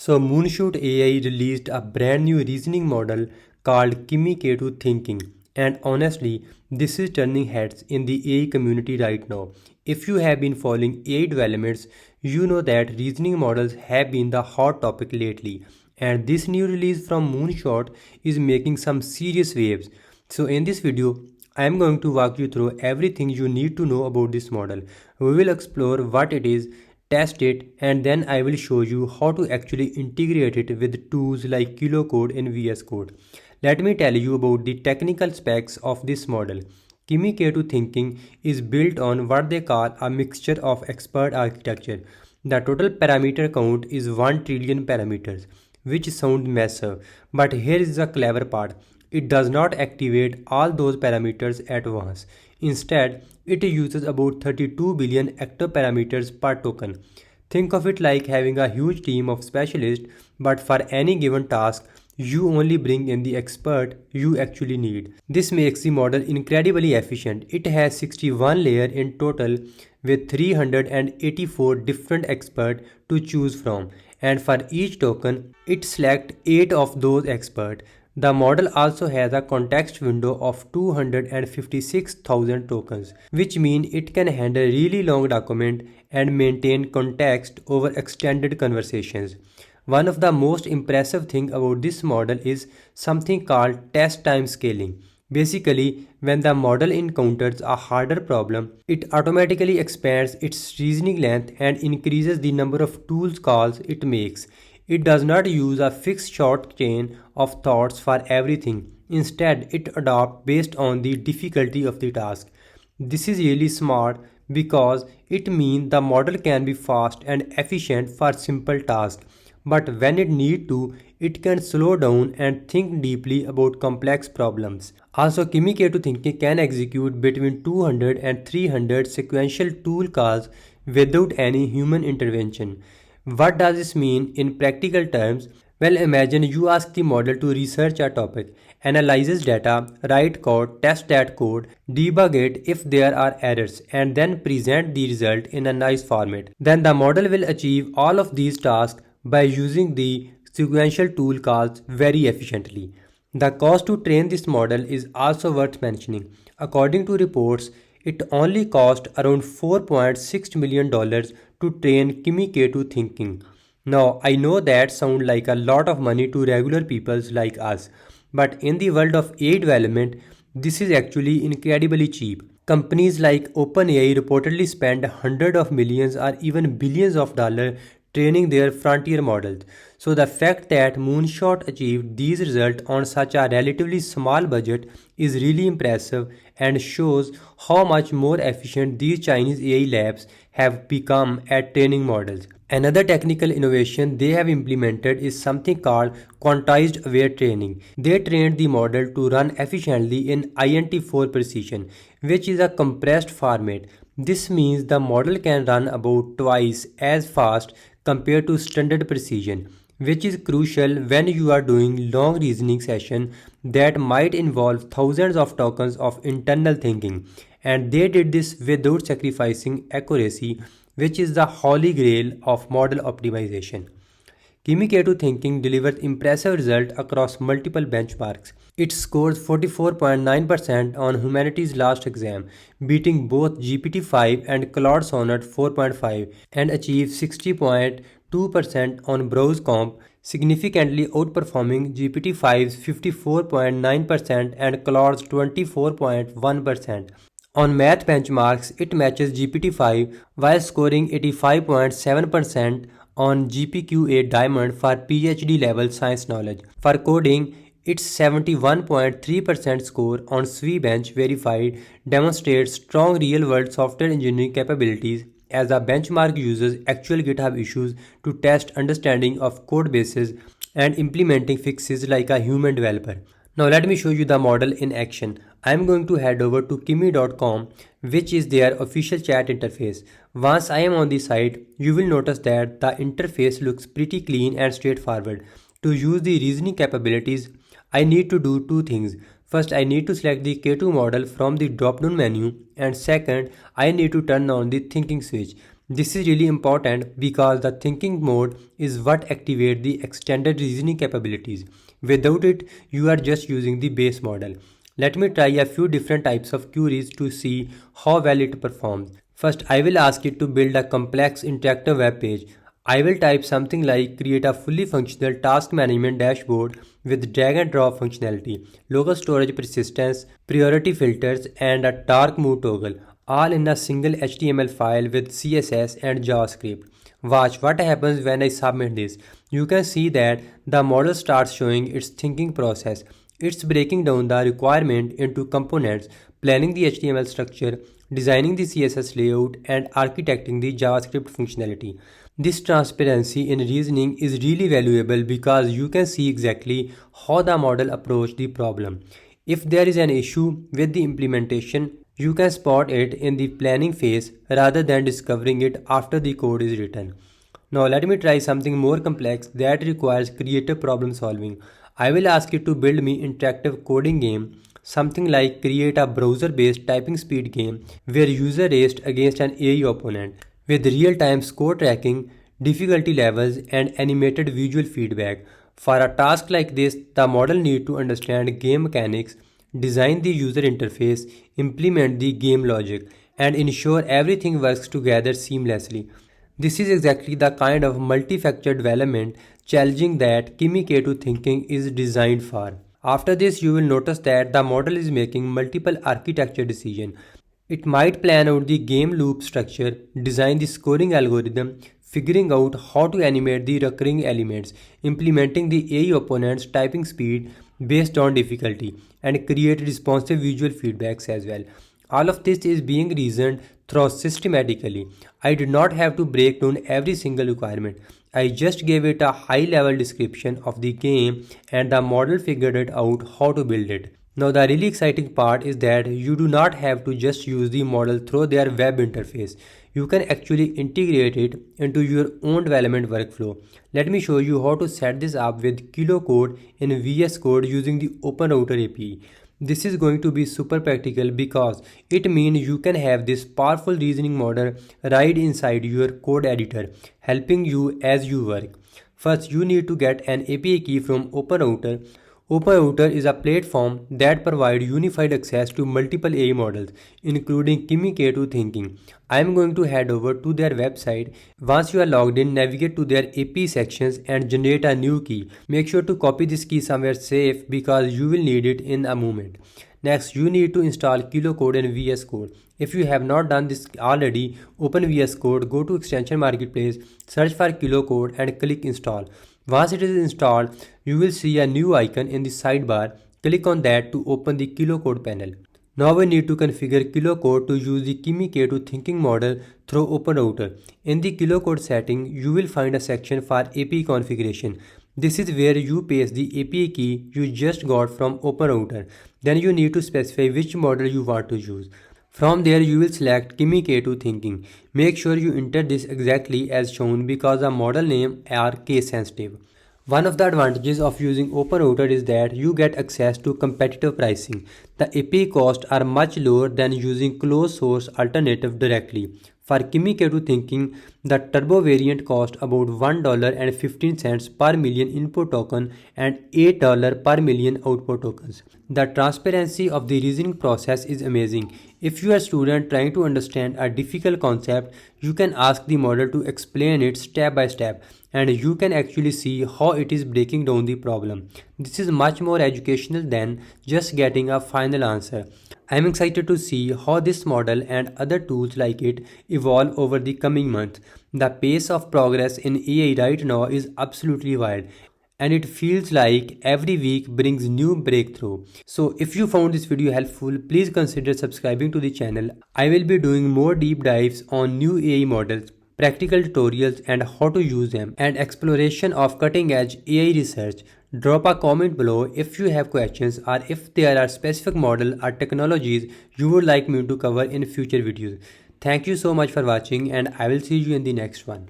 So Moonshot AI released a brand new reasoning model called Kimi K2 Thinking. And honestly, this is turning heads in the AI community right now. If you have been following AI developments, you know that reasoning models have been the hot topic lately. And this new release from Moonshot is making some serious waves. So in this video, I am going to walk you through everything you need to know about this model. We will explore what it is, test it, and then I will show you how to actually integrate it with tools like Code and VS Code. Let me tell you about the technical specs of this model. Kimi K2 Thinking is built on what they call a mixture of expert architecture. The total parameter count is 1 trillion parameters, which sounds massive, but here is the clever part. It does not activate all those parameters at once. Instead, it uses about 32 billion active parameters per token. Think of it like having a huge team of specialists, but for any given task, you only bring in the expert you actually need. This makes the model incredibly efficient. It has 61 layers in total with 384 different experts to choose from, and for each token, it selects 8 of those experts. The model also has a context window of 256,000 tokens, which means it can handle really long documents and maintain context over extended conversations. One of the most impressive things about this model is something called test time scaling. Basically, when the model encounters a harder problem, it automatically expands its reasoning length and increases the number of tools calls it makes. It does not use a fixed short chain of thoughts for everything. Instead, it adapts based on the difficulty of the task. This is really smart because it means the model can be fast and efficient for simple tasks, but when it needs to, it can slow down and think deeply about complex problems. Also, Kimi K2 Thinking can execute between 200 and 300 sequential tool calls without any human intervention. What does this mean in practical terms? Well, imagine you ask the model to research a topic, analyzes data, write code, test that code, debug it if there are errors, and then present the result in a nice format. Then the model will achieve all of these tasks by using the sequential tool calls very efficiently. The cost to train this model is also worth mentioning. According to reports, it only cost around $4.6 million to train Kimi K2 Thinking. Now, I know that sounds like a lot of money to regular people like us, but in the world of AI development, this is actually incredibly cheap. Companies like OpenAI reportedly spend hundreds of millions or even billions of dollars training their frontier models. So the fact that Moonshot achieved these results on such a relatively small budget is really impressive and shows how much more efficient these Chinese AI labs have become at training models. Another technical innovation they have implemented is something called quantized aware training. They trained the model to run efficiently in INT4 precision, which is a compressed format. This means the model can run about twice as fast compared to standard precision, which is crucial when you are doing long reasoning sessions that might involve thousands of tokens of internal thinking. And they did this without sacrificing accuracy, which is the holy grail of model optimization. Kimi K2 Thinking delivers impressive results across multiple benchmarks. It scores 44.9% on humanities last exam, beating both GPT-5 and Claude Sonnet 4.5, and achieves 60.2% on browse comp, significantly outperforming GPT-5's 54.9% and Claude's 24.1%. On math benchmarks, it matches GPT-5 while scoring 85.7% on GPQA Diamond for PhD level science knowledge. For coding, its 71.3% score on SWE-Bench Verified demonstrates strong real-world software engineering capabilities as the benchmark uses actual GitHub issues to test understanding of code bases and implementing fixes like a human developer. Now let me show you the model in action. I am going to head over to kimi.com, which is their official chat interface. Once I am on the site, you will notice that the interface looks pretty clean and straightforward. To use the reasoning capabilities, I need to do two things. First, I need to select the K2 model from the drop-down menu, and second, I need to turn on the thinking switch. This is really important because the thinking mode is what activates the extended reasoning capabilities. Without it, you are just using the base model. Let me try a few different types of queries to see how well it performs. First, I will ask it to build a complex interactive web page. I will type something like create a fully functional task management dashboard with drag and drop functionality, local storage persistence, priority filters, and a dark mode toggle, all in a single HTML file with CSS and JavaScript. Watch what happens when I submit this. You can see that the model starts showing its thinking process. It's breaking down the requirement into components, planning the HTML structure, designing the CSS layout, and architecting the JavaScript functionality. This transparency in reasoning is really valuable because you can see exactly how the model approached the problem. If there is an issue with the implementation, you can spot it in the planning phase rather than discovering it after the code is written. Now let me try something more complex that requires creative problem solving. I will ask it to build me interactive coding game, something like create a browser-based typing speed game where user raced against an AI opponent with real-time score tracking, difficulty levels, and animated visual feedback. For a task like this, the model needs to understand game mechanics, design the user interface, implement the game logic, and ensure everything works together seamlessly. This is exactly the kind of multi-factor development challenging that Kimi K2 Thinking is designed for. After this, you will notice that the model is making multiple architecture decisions. It might plan out the game loop structure, design the scoring algorithm, figuring out how to animate the recurring elements, implementing the AI opponent's typing speed based on difficulty, and create responsive visual feedbacks as well. All of this is being reasoned through systematically. I did not have to break down every single requirement. I just gave it a high level description of the game and the model figured it out how to build it. Now the really exciting part is that you do not have to just use the model through their web interface. You can actually integrate it into your own development workflow. Let me show you how to set this up with KiloCode in VS Code using the OpenRouter API. This is going to be super practical because it means you can have this powerful reasoning model right inside your code editor, helping you as you work. First, you need to get an API key from OpenRouter. OpenRouter is a platform that provides unified access to multiple AI models, including Kimi K2 Thinking. I am going to head over to their website. Once you are logged in, navigate to their API sections and generate a new key. Make sure to copy this key somewhere safe because you will need it in a moment. Next, you need to install KiloCode and VS Code. If you have not done this already, open VS Code, go to Extension Marketplace, search for KiloCode and click install. Once it is installed, you will see a new icon in the sidebar. Click on that to open the KiloCode panel. Now we need to configure KiloCode to use the Kimi K2 Thinking model through OpenRouter. In the KiloCode setting, you will find a section for API configuration. This is where you paste the API key you just got from OpenRouter. Then you need to specify which model you want to use. From there, you will select Kimi K2 Thinking. Make sure you enter this exactly as shown because the model name are case sensitive. One of the advantages of using OpenRouter is that you get access to competitive pricing. The API costs are much lower than using closed source alternative directly. For Kimi K2 Thinking, the turbo variant costs about $1.15 per million input token and $8 per million output tokens. The transparency of the reasoning process is amazing. If you are a student trying to understand a difficult concept, you can ask the model to explain it step by step and you can actually see how it is breaking down the problem. This is much more educational than just getting a final answer. I am excited to see how this model and other tools like it evolve over the coming months. The pace of progress in AI right now is absolutely wild and it feels like every week brings new breakthrough. So if you found this video helpful, please consider subscribing to the channel. I will be doing more deep dives on new AI models, practical tutorials and how to use them, and exploration of cutting edge AI research. Drop a comment below if you have questions or if there are specific models or technologies you would like me to cover in future videos. Thank you so much for watching and I will see you in the next one.